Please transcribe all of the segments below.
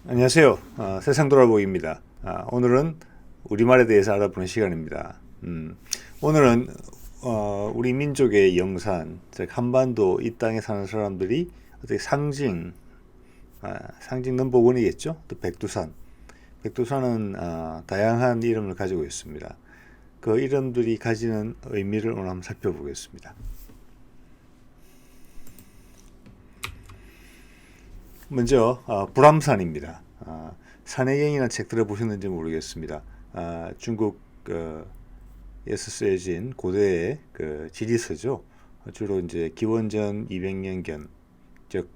안녕하세요. 세상 돌아보기입니다. 오늘은 우리말에 대해서 알아보는 시간입니다. 오늘은 우리 민족의 영산, 즉 한반도 이 땅에 사는 사람들이 어떻게 상징 넘버 원이겠죠. 또 백두산. 백두산은 다양한 이름을 가지고 있습니다. 그 이름들이 가지는 의미를 오늘 한번 살펴보겠습니다. 먼저 불암산입니다. 산해경이라는 책 들어보셨는지 모르겠습니다. 중국 에서 쓰여진 고대의 그 지리서죠. 주로 이제 기원전 200년경, 즉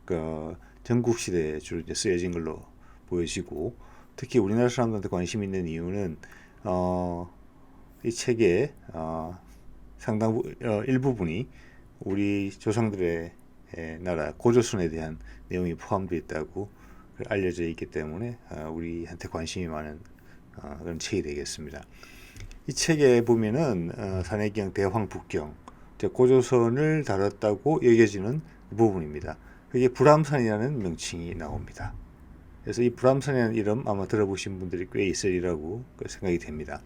전국 시대에 주로 이제 쓰여진 걸로 보여지고, 특히 우리나라 사람들한테 관심 있는 이유는 이 책의 상당 일부분이 우리 조상들의 나라 고조선에 대한 내용이 포함되어 있다고 알려져 있기 때문에 우리한테 관심이 많은 그런 책이 되겠습니다. 이 책에 보면은 산해경 대황북경, 고조선을 다뤘다고 여겨지는 부분입니다. 그게 불암산이라는 명칭이 나옵니다. 그래서 이 불암산이라는 이름 아마 들어보신 분들이 꽤 있으리라고 생각이 됩니다.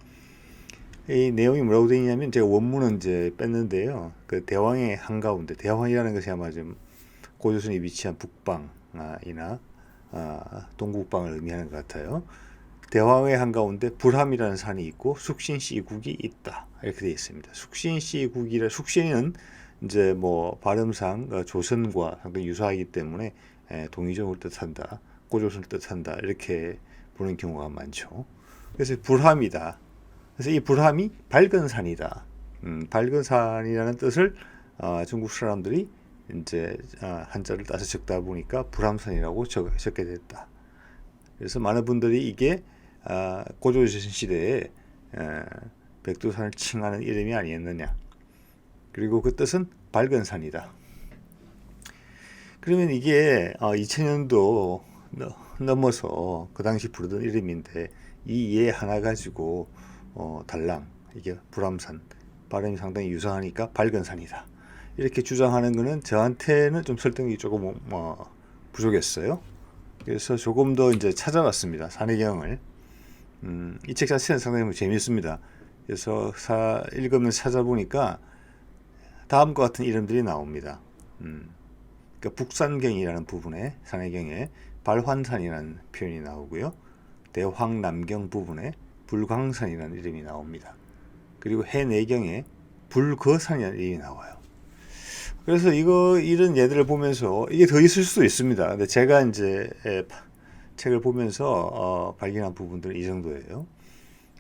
이 내용이 뭐라고 되어 있냐면, 제가 원문은 이제 뺐는데요. 그 대왕의 한가운데, 대왕이라는 것이 아마 좀 고조선이 위치한 북방이나 동국방을 의미하는 것 같아요. 대왕의 한가운데 불함이라는 산이 있고 숙신시국이 있다, 이렇게 되어 있습니다. 숙신은 이제 뭐 발음상 조선과 상당히 유사하기 때문에 동의종을 뜻한다, 고조선을 뜻한다, 이렇게 보는 경우가 많죠. 그래서 불함이다. 그래서 이 불함이 밝은 산이다. 밝은 산이라는 뜻을 중국 사람들이 이제 한자를 따서 적다 보니까 불암산이라고 적게 됐다. 그래서 많은 분들이 이게 고조선 시대에 백두산을 칭하는 이름이 아니었느냐. 그리고 그 뜻은 밝은 산이다. 그러면 이게 2000년도 넘어서 그 당시 부르던 이름인데, 이 예 하나 가지고 달랑 이게 불암산, 발음이 상당히 유사하니까 밝은 산이다, 이렇게 주장하는 것은 저한테는 좀 설득이 조금 부족했어요. 그래서 조금 더 이제 찾아봤습니다. 산해경을. 이 책 자체는 상당히 재미있습니다. 그래서 읽으면서 찾아보니까 다음과 같은 이름들이 나옵니다. 그러니까 북산경이라는 부분에, 산해경에 발환산이라는 표현이 나오고요. 대황남경 부분에 불광산이라는 이름이 나옵니다. 그리고 해내경에 불거산이라는 이름이 나와요. 그래서 이런 예들을 보면서 이게 더 있을 수도 있습니다. 근데 제가 이제 책을 보면서 발견한 부분들은 이 정도예요.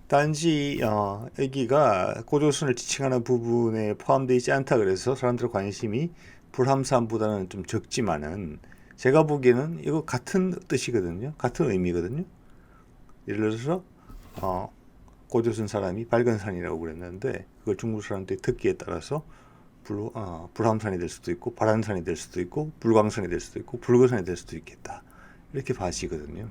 단지 여기가 고조선을 지칭하는 부분에 포함되어 있지 않다 그래서 사람들의 관심이 불함산보다는 좀 적지만은, 제가 보기에는 이거 같은 뜻이거든요. 같은 의미거든요. 예를 들어서 고조선 사람이 밝은 산이라고 그랬는데, 그걸 중국 사람들이 듣기에 따라서 불함산이 될 수도 있고, 발한산이 될 수도 있고, 불광산이 될 수도 있고, 불거산이 될 수도 있겠다, 이렇게 봐지거든요.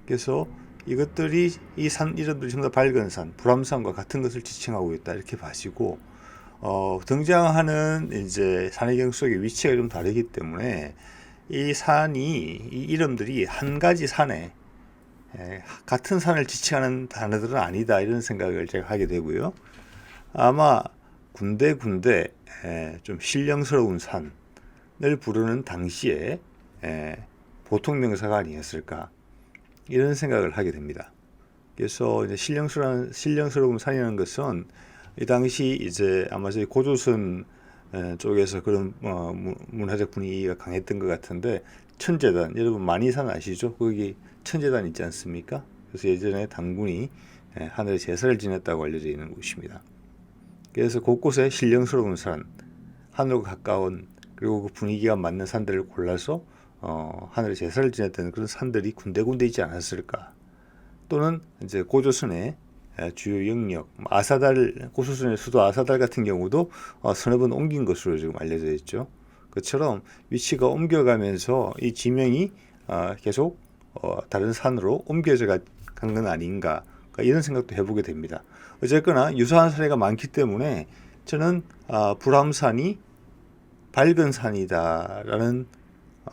그래서 이것들이, 이 산 이름들이 전부 다 밝은 산, 불함산과 같은 것을 지칭하고 있다, 이렇게 봐지고, 등장하는 이제 산해경 속의 위치가 좀 다르기 때문에 이 이름들이 한 가지 산에 같은 산을 지칭하는 단어들은 아니다, 이런 생각을 제가 하게 되고요. 아마 군데 좀 신령스러운 산을 부르는 당시에 보통 명사가 아니었을까, 이런 생각을 하게 됩니다. 그래서 이제 신령스러운 산이라는 것은 이 당시 이제 아마 저희 고조선 쪽에서 그런 문화적 분위기가 강했던 것 같은데, 천제단, 여러분 만이산 아시죠? 거기 천제단 있지 않습니까? 그래서 예전에 당군이 하늘에 제사를 지냈다고 알려져 있는 곳입니다. 그래서 곳곳에 신령스러운 산, 하늘과 가까운, 그리고 그 분위기가 맞는 산들을 골라서 하늘에 제사를 지냈던 그런 산들이 군데군데 있지 않았을까. 또는 이제 고조선의 주요 영역, 고조선의 수도 아사달 같은 경우도 서너 번 옮긴 것으로 지금 알려져 있죠. 그처럼 위치가 옮겨가면서 이 지명이 계속 다른 산으로 옮겨져 간 건 아닌가, 이런 생각도 해보게 됩니다. 어쨌거나 유사한 사례가 많기 때문에 저는 불암산이 밝은 산이다라는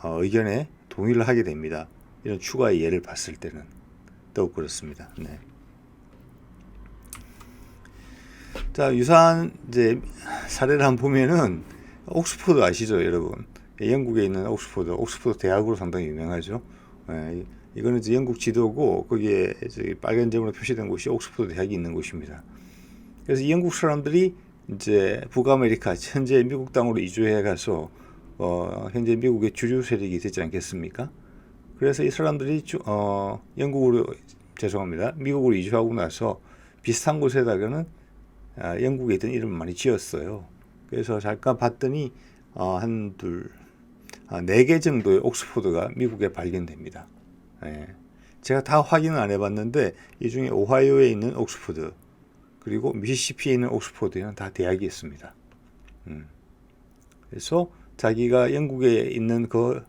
의견에 동의를 하게 됩니다. 이런 추가의 예를 봤을 때는 더욱 그렇습니다. 네. 자, 유사한 이제 사례를 한번 보면은 옥스포드 아시죠, 여러분? 영국에 있는 옥스포드 대학으로 상당히 유명하죠. 예, 이거는 이제 영국 지도고 거기에 이제 빨간 점으로 표시된 곳이 옥스포드 대학이 있는 곳입니다. 그래서 영국 사람들이 이제 북아메리카 현재 미국 땅으로 이주해 가서 현재 미국의 주류 세력이 되지 않겠습니까? 그래서 이 사람들이 미국으로 이주하고 나서 비슷한 곳에다가는 영국에 있던 이름을 많이 지었어요. 그래서 잠깐 봤더니 네 개 정도의 옥스포드가 미국에 발견됩니다. 예. 제가 다 확인은 안 해봤는데 이 중에 오하이오에 있는 옥스포드 그리고 미시시피에 있는 옥스포드에는 다 대학이 있습니다. 그래서 자기가 영국에 있는 그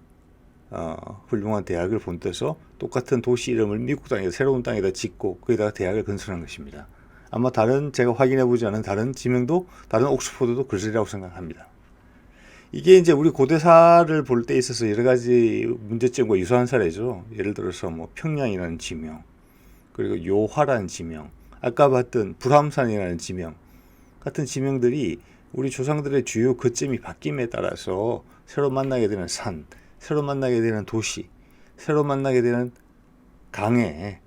훌륭한 대학을 본떠서 똑같은 도시 이름을 미국 땅에다 새로운 땅에다 짓고 거기다가 대학을 건설한 것입니다. 아마 제가 확인해보지 않은 다른 지명도 다른 옥스포드도 그러리라고 생각합니다. 이게 이제 우리 고대사를 볼 때 있어서 여러 가지 문제점과 유사한 사례죠. 예를 들어서 뭐 평양이라는 지명, 그리고 요화라는 지명, 아까 봤던 불암산이라는 지명 같은 지명들이 우리 조상들의 주요 거점이 바뀜에 따라서 새로 만나게 되는 산, 새로 만나게 되는 도시, 새로 만나게 되는 강에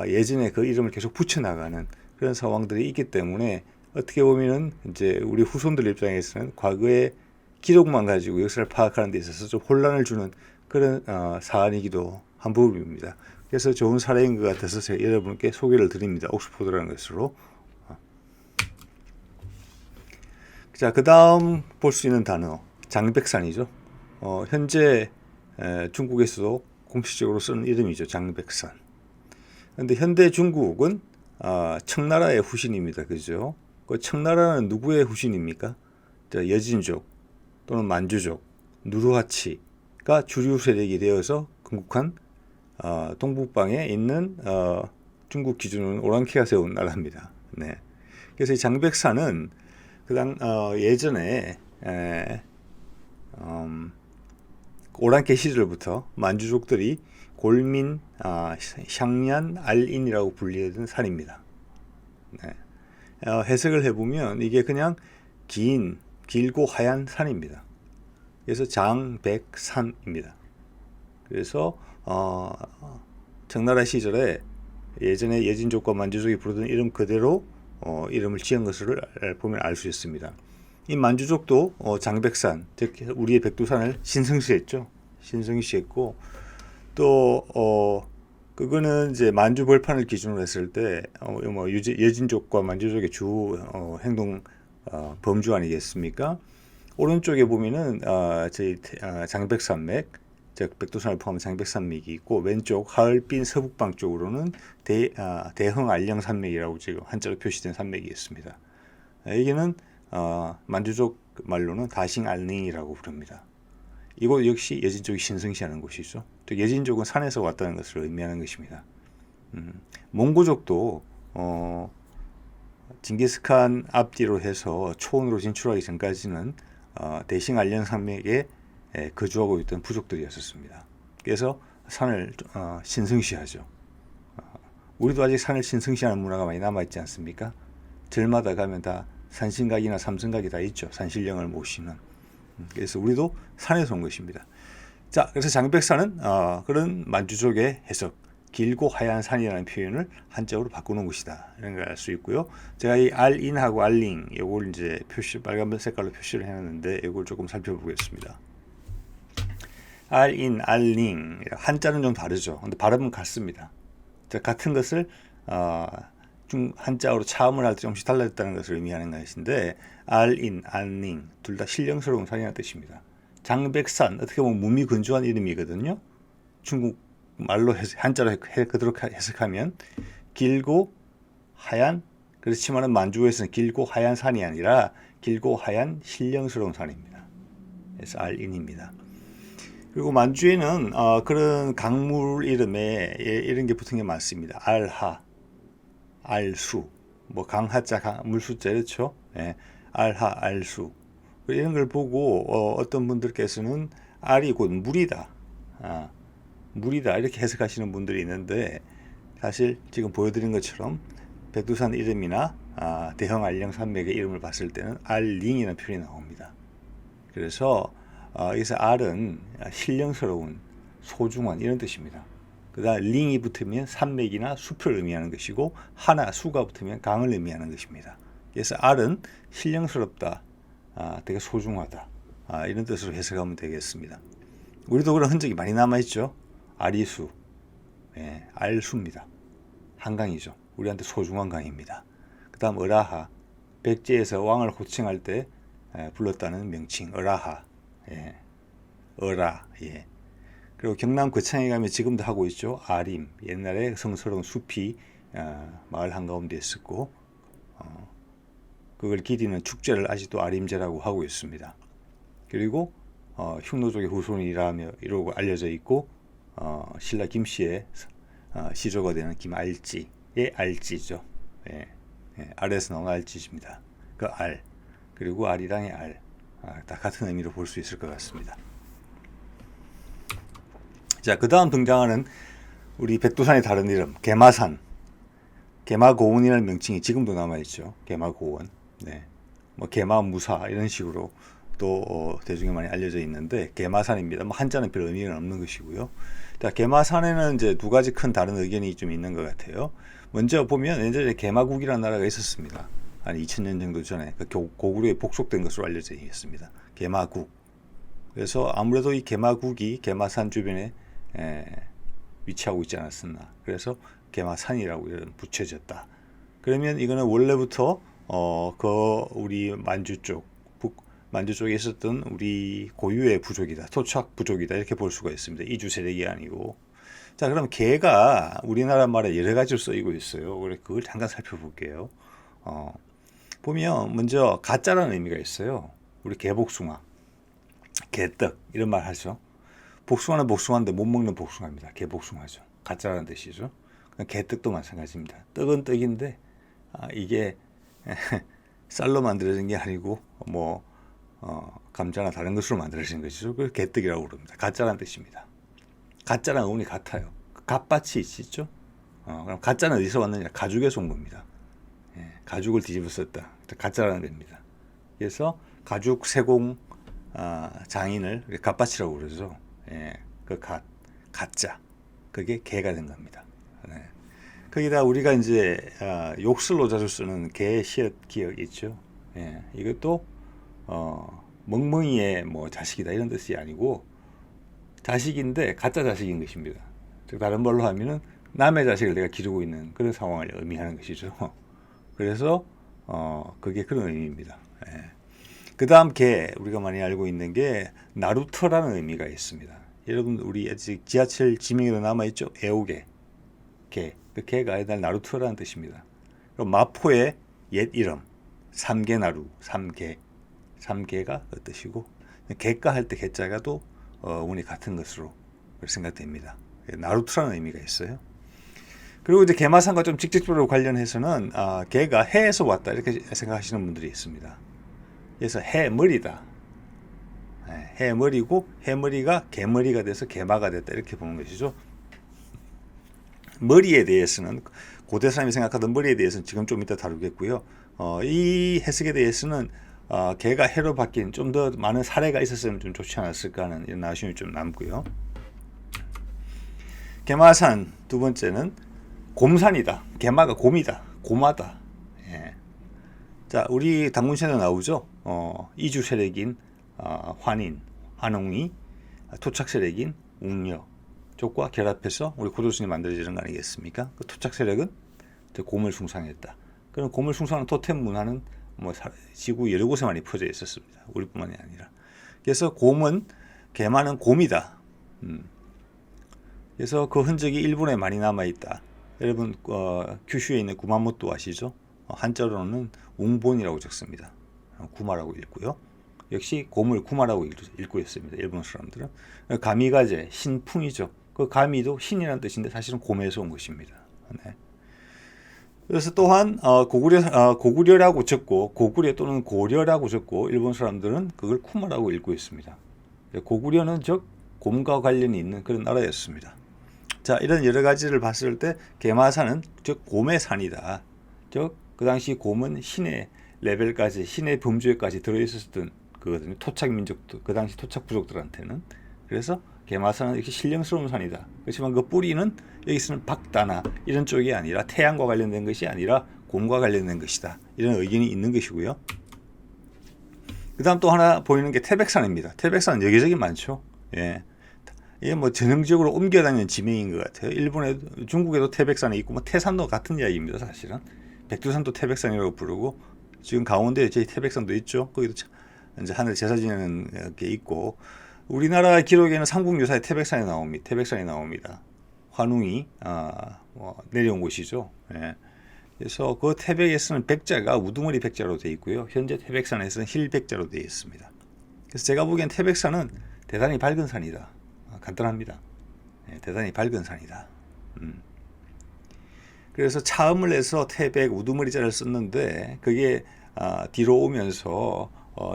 예전에 그 이름을 계속 붙여나가는 그런 상황들이 있기 때문에 어떻게 보면은 이제 우리 후손들 입장에서는 과거의 기록만 가지고 역사를 파악하는 데 있어서 좀 혼란을 주는 그런 사안이기도 한 부분입니다. 그래서 좋은 사례인 것 같아서 제가 여러분께 소개를 드립니다. 옥스포드라는 것으로. 자, 그 다음 볼 수 있는 단어 장백산이죠. 현재 중국에서도 공식적으로 쓰는 이름이죠. 장백산. 그런데 현대 중국은 청나라의 후신입니다. 그죠? 그 청나라는 누구의 후신입니까? 여진족 또는 만주족, 누르하치가 주류 세력이 되어서 건국한 동북방에 있는 중국 기준으로는 오랑캐가 세운 나라입니다. 네. 그래서 이 장백산은 예전에 오랑캐 시절부터 만주족들이 골민, 샹냔, 알인이라고 불리던 산입니다. 네. 해석을 해보면 이게 그냥 길고 하얀 산입니다. 그래서 장백산입니다. 그래서 청나라 시절에 예전에 여진족과 만주족이 부르던 이름 그대로 이름을 지은 것을 보면 알 수 있습니다. 이 만주족도 장백산, 즉 우리의 백두산을 신성시했죠. 신성시했고 또 그거는 이제 만주 벌판을 기준으로 했을 때 여진족과 만주족의 주 행동 범주 아니겠습니까? 오른쪽에 보면은 저희 장백산맥, 즉 백두산을 포함한 장백산맥이 있고 왼쪽 하얼빈 서북방 쪽으로는 대흥 알령산맥이라고 지금 한자로 표시된 산맥이 있습니다. 여기는 만주족 말로는 다싱알링이라고 부릅니다. 이곳 역시 여진족이 신성시하는 곳이죠. 또 여진족은 산에서 왔다는 것을 의미하는 것입니다. 몽고족도 징기스칸 앞뒤로 해서 초원으로 진출하기 전까지는 대싱알령 산맥에 거주하고 있던 부족들이었습니다. 그래서 산을 신성시하죠. 우리도 아직 산을 신성시하는 문화가 많이 남아있지 않습니까? 절마다 가면 다 산신각이나 삼성각이 다 있죠. 산신령을 모시는. 그래서 우리도 산에서 온 것입니다. 자, 그래서 장백산은 그런 만주족의 해석, 길고 하얀 산이라는 표현을 한자어로 바꾸는 곳이다. 이런 걸 알 수 있고요. 제가 이 알인하고 알링, 이걸 이제 빨간 색깔로 표시를 해놨는데 이걸 조금 살펴보겠습니다. 알인, 알링, 한자는 좀 다르죠. 근데 발음은 같습니다. 자, 같은 것을 한자어로 차음을 할 때 조금씩 달라졌다는 것을 의미하는 것인데 알인, 알링 둘 다 신령스러운 산이라는 뜻입니다. 장백산 어떻게 보면 무미 건조한 이름이거든요. 중국 말로 한자로 그대로 해석하면 길고 하얀, 그렇지만 만주에서는 길고 하얀 산이 아니라 길고 하얀 신령스러운 산입니다. 그래서 알인입니다. 그리고 만주에는 그런 강물 이름에 이런 게 붙은 게 많습니다. 알하, 알수, 뭐 강하자, 물수자 이렇죠. 예, 알하, 알수 이런 걸 보고 어떤 분들께서는 알이 곧 물이다. 물이다 이렇게 해석하시는 분들이 있는데 사실 지금 보여드린 것처럼 백두산 이름이나 대형 알령 산맥의 이름을 봤을 때는 알링이라는 표현이 나옵니다. 그래서 여기서 알은 신령스러운, 소중한 이런 뜻입니다. 그 다음 링이 붙으면 산맥이나 숲을 의미하는 것이고 하나, 수가 붙으면 강을 의미하는 것입니다. 그래서 알은 신령스럽다, 되게 소중하다, 이런 뜻으로 해석하면 되겠습니다. 우리도 그런 흔적이 많이 남아있죠. 아리수, 알수입니다. 한강이죠. 우리한테 소중한 강입니다. 그 다음 어라하, 백제에서 왕을 호칭할 때 불렀다는 명칭 어라하, 어라. 그리고 경남 거창에 가면 지금도 하고 있죠. 아림, 옛날에 성스러운 숲이 마을 한가운데 있었고 그걸 기리는 축제를 아직도 아림제라고 하고 있습니다. 그리고 흉노족의 후손이라며 이러고 알려져 있고 신라 김씨의 시조가 되는 김알지의 알지죠. 알에서 나온 알지입니다. 그 알, 그리고 아리랑의 알, 다 같은 의미로 볼 수 있을 것 같습니다. 자, 그 다음 등장하는 우리 백두산의 다른 이름, 개마산, 개마고원이라는 명칭이 지금도 남아있죠. 개마고원, 뭐 개마무사 이런 식으로 또 대중에 많이 알려져 있는데 개마산입니다. 뭐 한자는 별 의미가 없는 것이고요. 자, 개마산에는 이제 두 가지 큰 다른 의견이 좀 있는 것 같아요. 먼저 보면 예전에 개마국이라는 나라가 있었습니다. 한 2000년 정도 전에 고구려에 복속된 것으로 알려져 있습니다. 개마국. 그래서 아무래도 이 개마국이 개마산 주변에 위치하고 있지 않았었나. 그래서 개마산이라고 이런 붙여졌다. 그러면 이거는 원래부터 우리 만주 쪽에 있었던 우리 고유의 부족이다, 토착 부족이다 이렇게 볼 수가 있습니다. 이주 세력이 아니고. 자, 그럼 개가 우리나라 말에 여러 가지로 쓰이고 있어요. 그래서 그걸 잠깐 살펴볼게요. 보면 먼저 가짜라는 의미가 있어요. 우리 개복숭아, 개떡 이런 말 하죠. 복숭아는 복숭아인데 못 먹는 복숭아입니다. 개복숭아죠. 가짜라는 뜻이죠. 개떡도 마찬가지입니다. 떡은 떡인데 이게 쌀로 만들어진 게 아니고 뭐 감자나 다른 것으로 만들어진 것이죠. 그걸 개떡이라고 부릅니다. 가짜라는 뜻입니다. 가짜랑 어원이 같아요. 갓밭이 있죠. 그럼 가짜는 어디서 왔느냐? 가죽에서 온 겁니다. 가죽을 뒤집어 썼다. 가짜라는 겁니다. 그래서 가죽 세공 장인을 갓밭이라고 그러죠. 그 가짜. 그게 개가 된 겁니다. 거기다 우리가 이제 욕설로 자주 쓰는 개, 시옷, 기억 있죠. 이것도 멍멍이의 뭐 자식이다 이런 뜻이 아니고 자식인데 가짜 자식인 것입니다. 즉 다른 말로 하면은 남의 자식을 내가 기르고 있는 그런 상황을 의미하는 것이죠. 그래서 그게 그런 의미입니다. 그 다음 개, 우리가 많이 알고 있는 게 나루터라는 의미가 있습니다. 여러분 우리 아직 지하철 지명에도 남아있죠. 애오개, 개. 그 개가 옛날 나루터라는 뜻입니다. 그리고 마포의 옛 이름 삼개나루, 삼개가 그 뜻이고 개가 할 때 개자가 또 운이 같은 것으로 생각됩니다. 나루터라는 의미가 있어요. 그리고 이제 개마산과 좀 직접적으로 관련해서는 개가 해에서 왔다 이렇게 생각하시는 분들이 있습니다. 그래서 해머리다. 해머리고 해머리가 개머리가 돼서 개마가 됐다 이렇게 보는 것이죠. 머리에 대해서는 고대 사람이 생각하던 머리에 대해서는 지금 좀 이따 다루겠고요. 이 해석에 대해서는 개가 해로 바뀐 좀 더 많은 사례가 있었으면 좀 좋지 않았을까 하는 이런 아쉬움이 좀 남고요. 개마산 두 번째는 곰산이다. 개마가 곰이다. 고마다. 자, 우리 당군시에도 나오죠. 이주 세력인 환웅이 토착 세력인 웅녀 쪽과 결합해서 우리 고조선이 만들어지는 거 아니겠습니까? 그 토착 세력은 곰을 숭상했다. 그런 곰을 숭상하는 토템 문화는 뭐 지구 여러 곳에 많이 퍼져 있었습니다. 우리뿐만이 아니라. 그래서 개마는 곰이다. 그래서 그 흔적이 일본에 많이 남아 있다. 여러분 규슈에 있는 구마모토 아시죠? 한자로는 웅본이라고 적습니다. 구마라고 읽고요. 역시 곰을 구마라고 읽고 있습니다. 일본 사람들은. 가미가제, 신풍이죠. 그 가미도 신이라는 뜻인데 사실은 곰에서 온 것입니다. 그래서 또한 고구려라고 적고 고구려 또는 고려라고 적고 일본 사람들은 그걸 쿠마라고 읽고 있습니다. 고구려는 즉 곰과 관련이 있는 그런 나라였습니다. 자, 이런 여러 가지를 봤을 때 계마산은 즉 곰의 산이다. 즉 그 당시 곰은 신의 레벨까지, 신의 범주에까지 들어있었던 그거든요. 토착 민족들, 그 당시 토착 부족들한테는. 그래서 계마산은 이렇게 신령스러운 산이다. 그렇지만 그 뿌리는 여기서는 박다나 이런 쪽이 아니라 태양과 관련된 것이 아니라 곰과 관련된 것이다. 이런 의견이 있는 것이고요. 그 다음 또 하나 보이는 게 태백산입니다. 태백산은 여기저기 많죠. 예. 이게 뭐 전형적으로 옮겨다니는 지명인 것 같아요. 일본에, 중국에도 태백산이 있고, 뭐 태산도 같은 이야기입니다, 사실은. 백두산도 태백산이라고 부르고, 지금 강원도에 저희 태백산도 있죠. 거기도 이제 하늘 제사 지내는 게 있고, 우리나라 기록에는 삼국유사에 태백산이 나옵니다. 환웅이 내려온 곳이죠. 예. 그래서 그 태백에서는 백자가 우두머리 백자로 되어 있고요. 현재 태백산에서는 힐백자로 되어 있습니다. 그래서 제가 보기엔 태백산은 대단히 밝은 산이다. 간단합니다. 예, 대단히 밝은 산이다. 그래서 차음을 해서 태백 우두머리자를 썼는데 그게 뒤로 오면서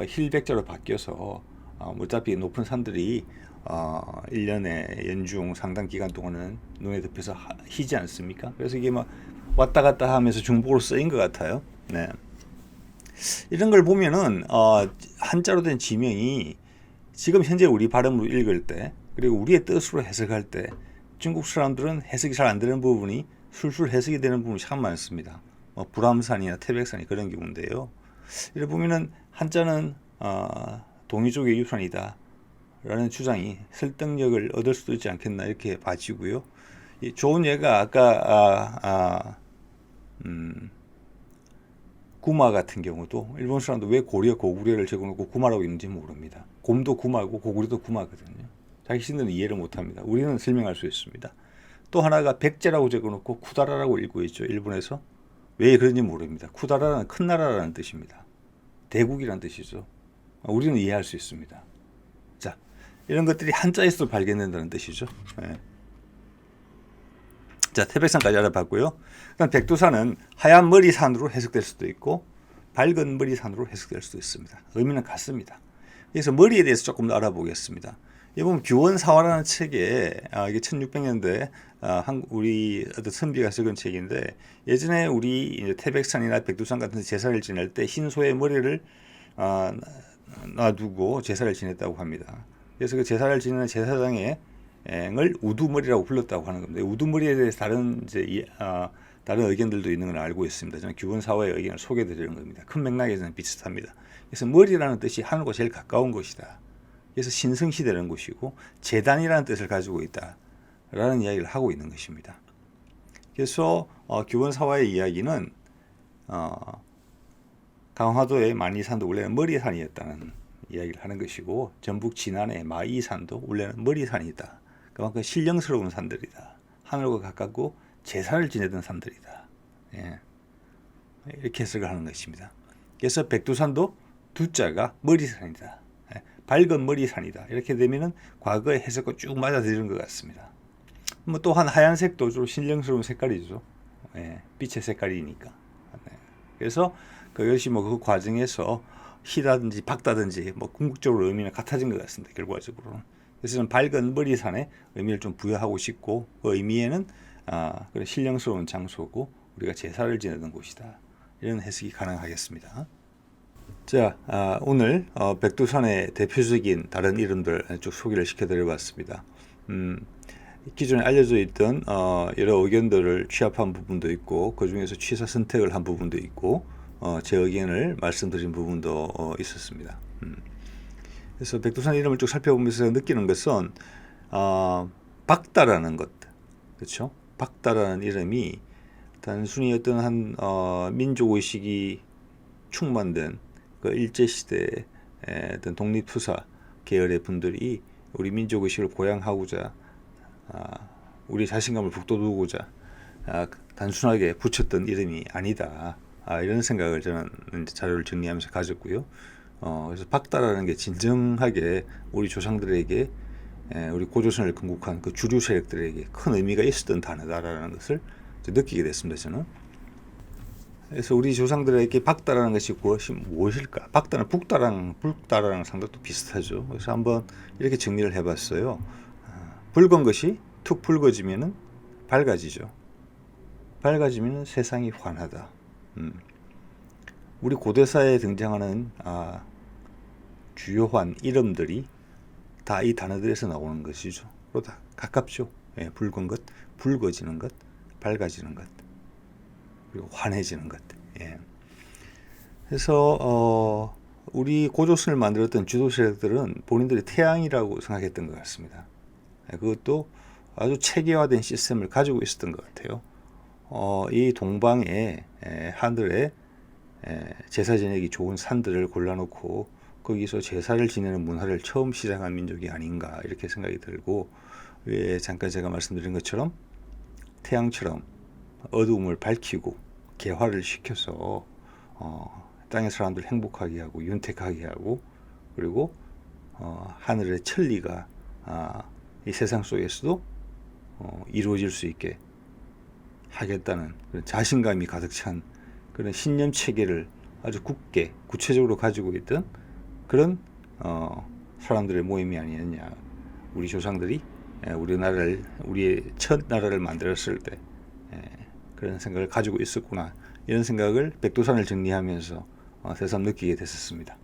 힐백자로 바뀌어서 어차피 높은 산들이 1년에 연중 상당 기간 동안은 눈에 덮여서 희지 않습니까? 그래서 이게 막 왔다 갔다 하면서 중복으로 쓰인 것 같아요. 네. 이런 걸 보면은 한자로 된 지명이 지금 현재 우리 발음으로 읽을 때 그리고 우리의 뜻으로 해석할 때 중국 사람들은 해석이 잘 안 되는 부분이 술술 해석이 되는 부분이 참 많습니다. 불암산이나 태백산이 그런 경우인데요. 이렇게 보면은 한자는 동이족의 유산이다 라는 주장이 설득력을 얻을 수도 있지 않겠나 이렇게 봐지고요. 좋은 예가 아까 구마 같은 경우도 일본 사람도 왜 고려 고구려를 적어놓고 구마라고 있는지 모릅니다. 곰도 구마고 고구려도 구마거든요. 자기신들은 이해를 못합니다. 우리는 설명할 수 있습니다. 또 하나가 백제라고 적어놓고 쿠다라라고 읽고 있죠. 일본에서 왜 그런지 모릅니다. 쿠다라는 큰 나라라는 뜻입니다. 대국이라는 뜻이죠. 우리는 이해할 수 있습니다. 자, 이런 것들이 한자에서 발견된다는 뜻이죠. 네. 자, 태백산까지 알아봤고요. 그다음 백두산은 하얀 머리산으로 해석될 수도 있고 밝은 머리산으로 해석될 수도 있습니다. 의미는 같습니다. 그래서 머리에 대해서 조금 더 알아보겠습니다. 이 보면 규원사화라는 책에 이게 1600년대 우리 어떤 선비가 적은 책인데 예전에 우리 이제 태백산이나 백두산 같은 데 제사를 지낼 때 흰소의 머리를 놔두고 제사를 지냈다고 합니다. 그래서 그 제사를 지내는 제사장의 을 우두머리라고 불렀다고 하는 겁니다. 우두머리에 대해서 다른 의견들도 있는 걸 알고 있습니다. 저는 규원사화의 의견을 소개드리는 겁니다. 큰 맥락에서는 비슷합니다. 그래서 머리라는 뜻이 하늘과 제일 가까운 것이다. 그래서 신성시되는 곳이고 재단이라는 뜻을 가지고 있다라는 이야기를 하고 있는 것입니다. 그래서 규원사화의 이야기는 강화도의 만이산도 원래는 머리산이었다는 이야기를 하는 것이고 전북 진안의 마이산도 원래는 머리산이다. 그만큼 신령스러운 산들이다. 하늘과 가깝고 제사를 지내던 산들이다. 예. 이렇게 해석을 하는 것입니다. 그래서 백두산도 두자가 머리산이다. 예. 밝은 머리산이다. 이렇게 되면은 과거의 해석과 쭉 맞아들이는 것 같습니다. 뭐 또한 하얀색도 좀 신령스러운 색깔이죠. 예. 빛의 색깔이니까. 예. 그래서 그것이 뭐 그 과정에서 희다든지 박다든지 뭐 궁극적으로 의미는 같아진 것 같습니다. 결과적으로는. 그래서 저는 밝은 머리산에 의미를 좀 부여하고 싶고 그 의미에는 그런 신령스러운 장소고 우리가 제사를 지내던 곳이다. 이런 해석이 가능하겠습니다. 자, 오늘 백두산의 대표적인 다른 이름들 쭉 소개를 시켜드려봤습니다. 기존에 알려져 있던 여러 의견들을 취합한 부분도 있고 그 중에서 취사 선택을 한 부분도 있고 제 의견을 말씀드린 부분도 있었습니다. 그래서 백두산 이름을 쭉 살펴보면서 느끼는 것은 박다라는 것, 그렇죠? 박다라는 이름이 단순히 어떤 한 민족의식이 충만된 그 일제시대의 어떤 독립투사 계열의 분들이 우리 민족의식을 고양하고자 우리 자신감을 북돋우고자 단순하게 붙였던 이름이 아니다. 이런 생각을 저는 자료를 정리하면서 가졌고요. 그래서 박다라는 게 진정하게 우리 조상들에게 우리 고조선을 건국한 그 주류 세력들에게 큰 의미가 있었던 단어다라는 것을 느끼게 됐습니다. 저는. 그래서 우리 조상들에게 박다라는 것이 무엇일까? 박다는 북다랑 상당히 비슷하죠. 그래서 한번 이렇게 정리를 해봤어요. 붉은 것이 툭 붉어지면은 밝아지죠. 밝아지면 세상이 환하다. 우리 고대사에 등장하는 주요한 이름들이 다 이 단어들에서 나오는 것이죠. 다 가깝죠. 예, 붉은 것, 붉어지는 것, 밝아지는 것, 그리고 환해지는 것. 예. 그래서 우리 고조선을 만들었던 지도 세력들은 본인들이 태양이라고 생각했던 것 같습니다. 예, 그것도 아주 체계화된 시스템을 가지고 있었던 것 같아요. 이 동방의 하늘에 제사 지내기 좋은 산들을 골라놓고 거기서 제사를 지내는 문화를 처음 시작한 민족이 아닌가 이렇게 생각이 들고, 잠깐 제가 말씀드린 것처럼 태양처럼 어두움을 밝히고 개화를 시켜서 땅의 사람들 행복하게 하고 윤택하게 하고, 그리고 하늘의 천리가 이 세상 속에서도 이루어질 수 있게 하겠다는 그런 자신감이 가득 찬 그런 신념 체계를 아주 굳게 구체적으로 가지고 있던 그런 사람들의 모임이 아니었냐. 우리 조상들이 우리의 첫 나라를 만들었을 때 그런 생각을 가지고 있었구나, 이런 생각을 백두산을 정리하면서 새삼 느끼게 됐었습니다.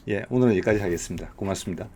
예, 오늘은 여기까지 하겠습니다. 고맙습니다.